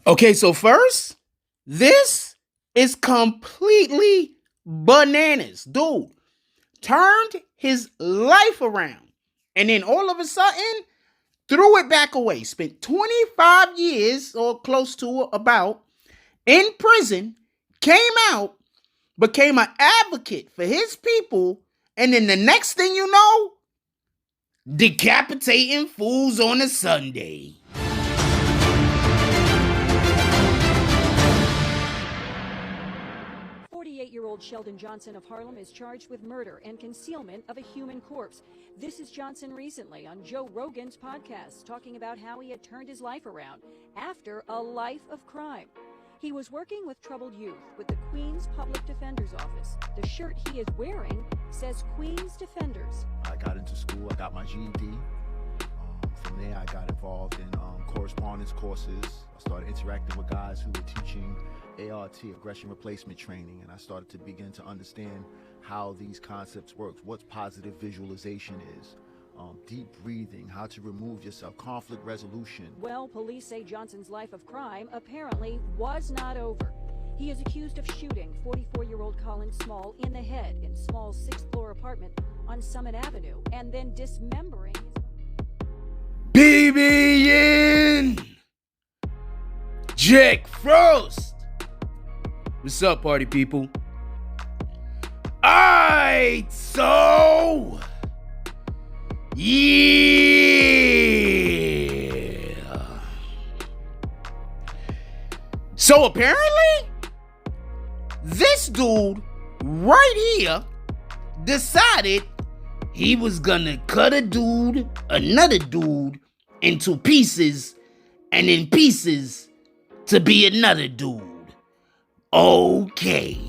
Okay, so first, this is completely bananas. Dude turned his life around and then all of a sudden threw it back away. Spent 25 years or close to about in prison, came out, became an advocate for his people, and then the next thing you know, decapitating fools on a Sunday. 48-year-old Sheldon Johnson of Harlem is charged with murder and concealment of a human corpse. This is Johnson recently on Joe Rogan's podcast, talking about how he had turned his life around after a life of crime. He was working with troubled youth with the Queens Public Defender's Office. The shirt he is wearing says Queens Defenders. I got into school, I got my GED. From there, I got involved in correspondence courses. I started interacting with guys who were teaching ART, aggression replacement training, and I started to begin to understand how these concepts work, what positive visualization is, deep breathing, how to remove yourself, conflict resolution. Well, police say Johnson's life of crime apparently was not over. He is accused of shooting 44-year-old Colin Small in the head in Small's 6th-floor apartment on Summit Avenue and then dismembering his... BBN Jack Frost. What's up, party people? Alright, so yeah. So apparently, this dude right here decided he was gonna cut another dude, into pieces, and in pieces to be another dude. Okay.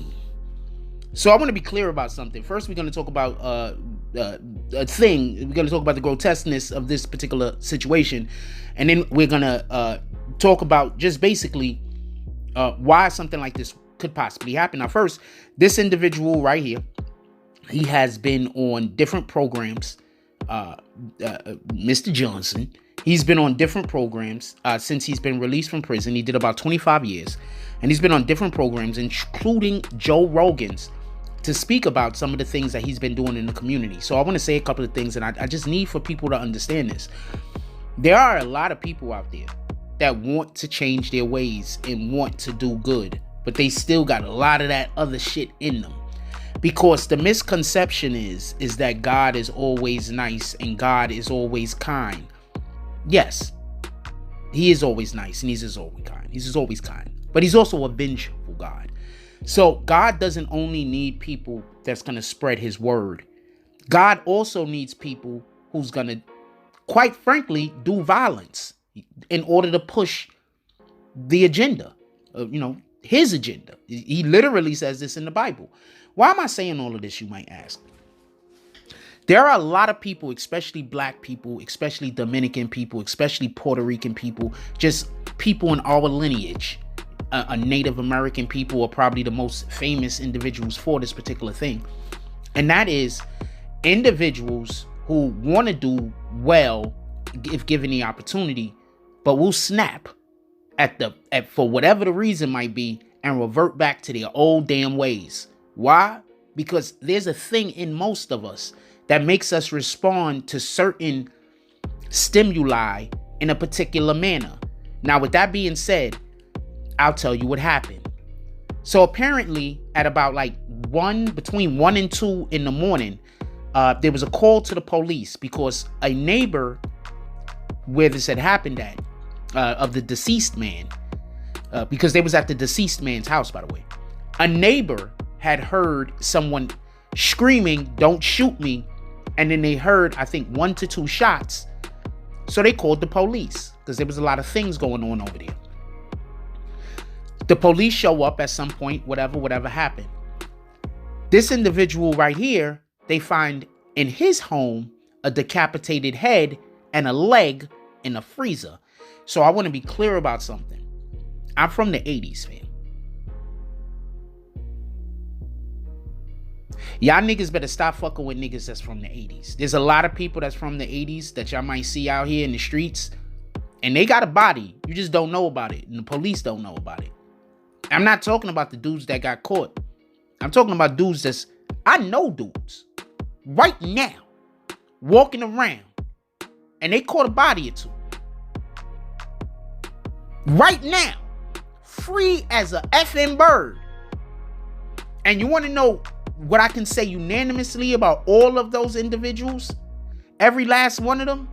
So I want to be clear about something. First, we're going to talk about a thing. We're going to talk about the grotesqueness of this particular situation. And then we're going to talk about just basically why something like this could possibly happen. Now, first, this individual right here, he has been on different programs. Mr. Johnson, he's been on different programs since he's been released from prison. He did about 25 years. And he's been on different programs, including Joe Rogan's, to speak about some of the things that he's been doing in the community. So I want to say a couple of things, and I just need for people to understand this. There are a lot of people out there that want to change their ways and want to do good, but they still got a lot of that other shit in them. Because the misconception is that God is always nice and God is always kind. Yes, he is always nice and he's always kind. He's always kind. But he's also a vengeful God. So God doesn't only need people that's going to spread his word. God also needs people who's going to, quite frankly, do violence in order to push the agenda, his agenda. He literally says this in the Bible. Why am I saying all of this, you might ask? There are a lot of people, especially black people, especially Dominican people, especially Puerto Rican people, just people in our lineage. Native American people are probably the most famous individuals for this particular thing. And that is individuals who want to do well if given the opportunity, but will snap for whatever the reason might be and revert back to their old damn ways. Why? Because there's a thing in most of us that makes us respond to certain stimuli in a particular manner. Now, with that being said, I'll tell you what happened. So apparently at about between 1 and 2 in the morning, there was a call to the police because a neighbor where this had happened at, of the deceased man, because they was at the deceased man's house, by the way. A neighbor had heard someone screaming, "Don't shoot me." And then they heard, I think, 1 to 2 shots. So they called the police because there was a lot of things going on over there. The police show up at some point, whatever happened. This individual right here, they find in his home a decapitated head and a leg in a freezer. So I want to be clear about something. I'm from the 80s, fam. Y'all niggas better stop fucking with niggas that's from the 80s. There's a lot of people that's from the 80s that y'all might see out here in the streets, And they got a body. You just don't know about it. And the police don't know about it. I'm not talking about the dudes that got caught. I'm talking about dudes I know dudes right now walking around and they caught a body or two. Right now. Free as a effing bird. And you want to know what I can say unanimously about all of those individuals? Every last one of them,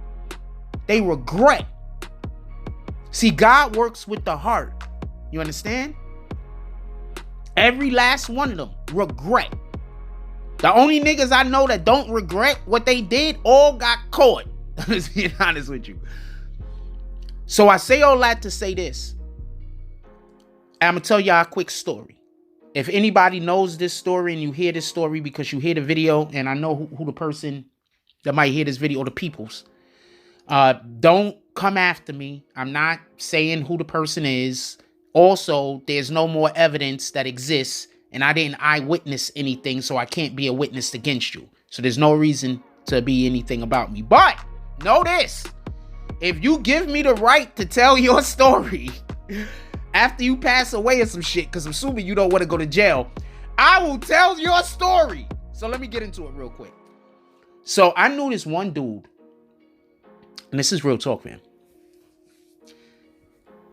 they regret. See, God works with the heart. You understand? Every last one of them regret. The only niggas I know that don't regret what they did all got caught. I'm just being honest with you. So I say all that to say this. I'm going to tell y'all a quick story. If anybody knows this story and you hear this story because you hear the video, and I know who the person that might hear this video, the peoples, don't come after me. I'm not saying who the person is. Also, there's no more evidence that exists, and I didn't eyewitness anything, so I can't be a witness against you. So there's no reason to be anything about me. But know this. If you give me the right to tell your story after you pass away or some shit, because I'm assuming you don't want to go to jail, I will tell your story. So let me get into it real quick. So I knew this one dude, and this is real talk, man.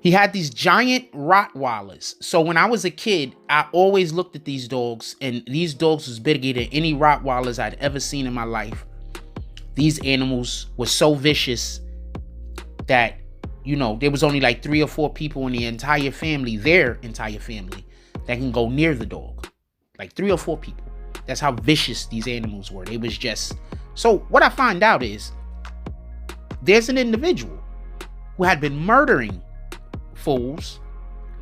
He had these giant Rottweilers. So when I was a kid, I always looked at these dogs, and these dogs was bigger than any Rottweilers I'd ever seen in my life. These animals were so vicious that, you know, there was only like 3 or 4 people in the entire family, their entire family, that can go near the dog. Like 3 or 4 people. That's how vicious these animals were. They was just... So what I find out is there's an individual who had been murdering fools,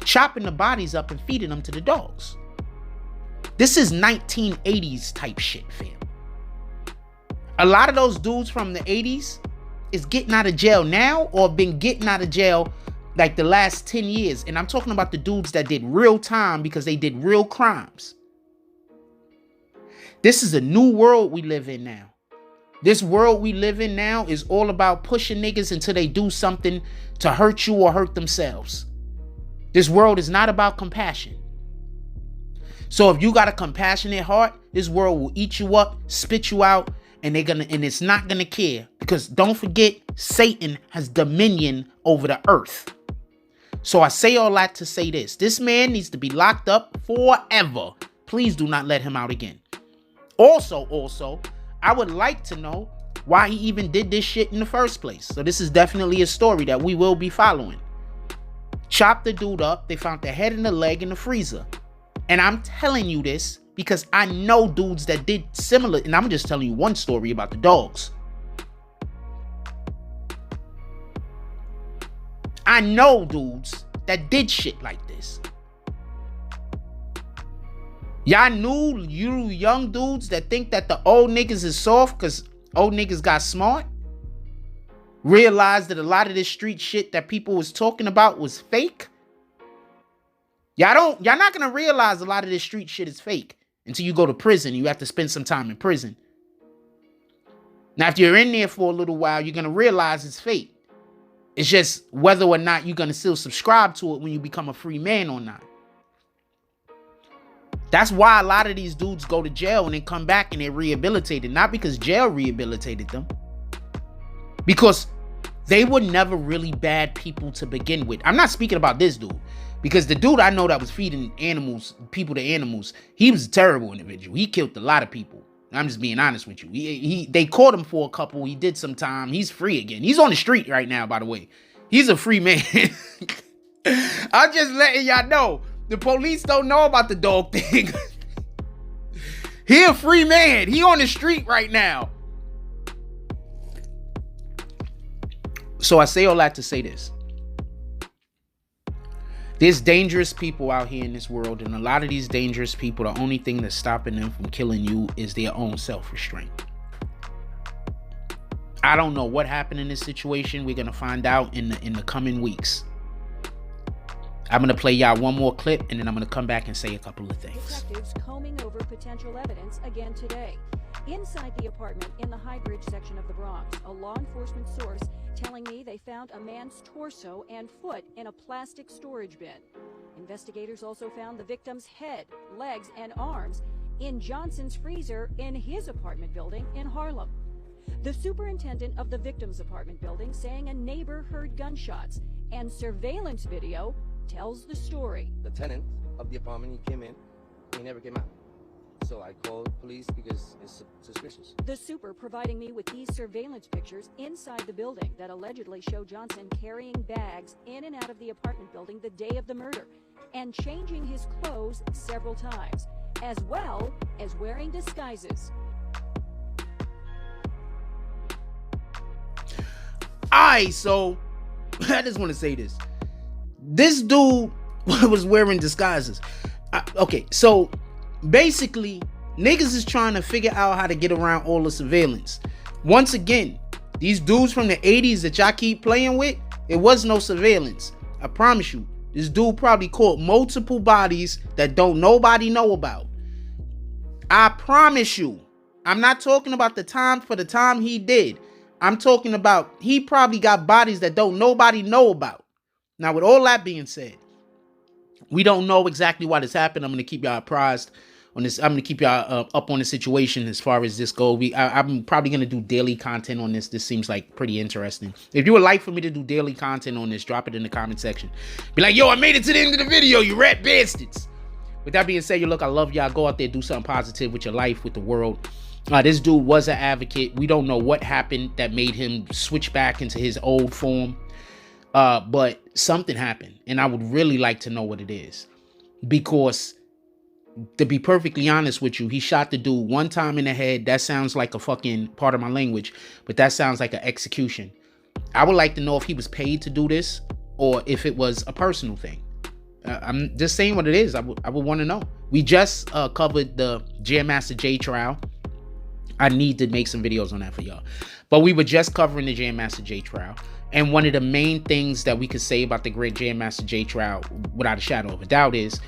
chopping the bodies up and feeding them to the dogs. This is 1980s type shit, fam. A lot of those dudes from the 80s is getting out of jail now or been getting out of jail like the last 10 years. And I'm talking about the dudes that did real time because they did real crimes. This is a new world we live in now. This world we live in now is all about pushing niggas until they do something to hurt you or hurt themselves. This world is not about compassion. So if you got a compassionate heart, this world will eat you up, spit you out, and it's not gonna care. Because don't forget, Satan has dominion over the earth. So I say all that to say this. This man needs to be locked up forever. Please do not let him out again. Also, I would like to know why he even did this shit in the first place. So this is definitely a story that we will be following. Chopped the dude up. They found the head and the leg in the freezer. And I'm telling you this because I know dudes that did similar. And I'm just telling you one story about the dogs. I know dudes that did shit like this. Y'all knew, you young dudes that think that the old niggas is soft because old niggas got smart, realized that a lot of this street shit that people was talking about was fake. Y'all not gonna realize a lot of this street shit is fake until you go to prison. You have to spend some time in prison. Now, if you're in there for a little while, you're gonna realize it's fake. It's just whether or not you're gonna still subscribe to it when you become a free man or not. That's why a lot of these dudes go to jail and then come back and they're rehabilitated. Not because jail rehabilitated them. Because they were never really bad people to begin with. I'm not speaking about this dude. Because the dude I know that was feeding people to animals, he was a terrible individual. He killed a lot of people. I'm just being honest with you. They caught him for a couple. He did some time. He's free again. He's on the street right now, by the way. He's a free man. I'm just letting y'all know. The police don't know about the dog thing. He a free man. He on the street right now. So I say all that to say this. There's dangerous people out here in this world, and a lot of these dangerous people, the only thing that's stopping them from killing you is their own self-restraint. I don't know what happened in this situation. We're gonna find out in the coming weeks. I'm going to play y'all one more clip, and then I'm going to come back and say a couple of things. Detectives combing over potential evidence again today. Inside the apartment in the High Bridge section of the Bronx, a law enforcement source telling me they found a man's torso and foot in a plastic storage bin. Investigators also found the victim's head, legs, and arms in Johnson's freezer in his apartment building in Harlem. The superintendent of the victim's apartment building saying a neighbor heard gunshots, and surveillance video tells the story. The tenant of the apartment, he came in, he never came out. So I called police because it's suspicious. The super providing me with these surveillance pictures inside the building that allegedly show Johnson carrying bags in and out of the apartment building the day of the murder and changing his clothes several times, as well as wearing disguises. Alright, so I just want to say this. This dude was wearing disguises. Okay, so basically, niggas is trying to figure out how to get around all the surveillance. Once again, these dudes from the 80s that y'all keep playing with, it was no surveillance. I promise you. This dude probably caught multiple bodies that don't nobody know about. I promise you. I'm not talking about the time he did. I'm talking about he probably got bodies that don't nobody know about. Now, with all that being said, we don't know exactly why this happened. I'm going to keep y'all apprised on this. I'm going to keep y'all up on the situation as far as this goes. I'm probably going to do daily content on this. This seems like pretty interesting. If you would like for me to do daily content on this, drop it in the comment section. Be like, yo, I made it to the end of the video, you rat bastards. With that being said, look, I love y'all. Go out there, do something positive with your life, with the world. This dude was an advocate. We don't know what happened that made him switch back into his old form. But something happened. And I would really like to know what it is. Because, to be perfectly honest with you, he shot the dude one time in the head. That sounds like a fucking, part of my language, but that sounds like an execution. I would like to know if he was paid to do this or if it was a personal thing. I'm just saying what it is. I would want to know. We just covered the Jam Master Jay trial. I need to make some videos on that for y'all. But we were just covering the Jam Master Jay trial. And one of the main things that we could say about the great Jam Master Jay trial, without a shadow of a doubt, is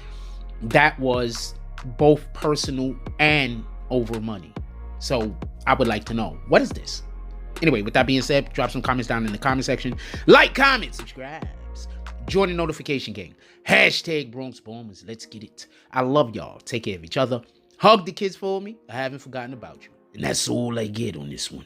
that was both personal and over money. So I would like to know, what is this? Anyway, with that being said, drop some comments down in the comment section. Like, comment, subscribe. Join the notification gang. Hashtag Bronx Bombers. Let's get it. I love y'all. Take care of each other. Hug the kids for me. I haven't forgotten about you. And that's all I get on this one.